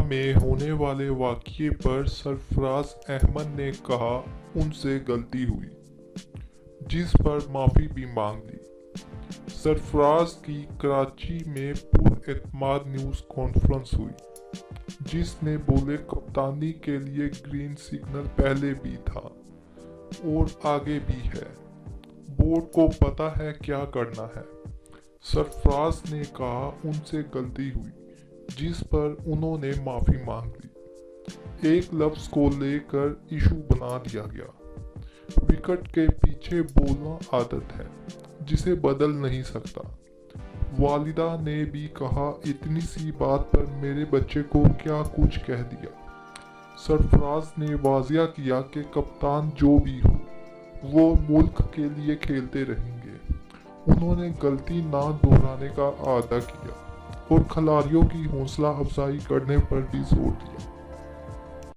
میں ہونے والے واقعے پر سرفراز احمد نے کہا ان سے غلطی ہوئی، جس پر معافی بھی مانگ لی۔ سرفراز کی کراچی میں پر اعتماد نیوز کانفرنس ہوئی، جس میں بولے کپتانی کے لیے گرین سگنل پہلے بھی تھا اور آگے بھی ہے، بورڈ کو پتہ ہے کیا کرنا ہے۔ سرفراز نے کہا ان سے غلطی ہوئی، جس پر انہوں نے معافی مانگ لی۔ ایک لفظ کو لے کر ایشو بنا دیا گیا۔ وکٹ کے پیچھے بولنا عادت ہے جسے بدل نہیں سکتا۔ والدہ نے بھی کہا اتنی سی بات پر میرے بچے کو کیا کچھ کہہ دیا۔ سرفراز نے واضح کیا کہ کپتان جو بھی ہو وہ ملک کے لیے کھیلتے رہیں گے۔ انہوں نے غلطی نہ دہرانے کا اعادہ کیا اور کھلاڑیوں کی حوصلہ افزائی کرنے پر بھی زور دیا۔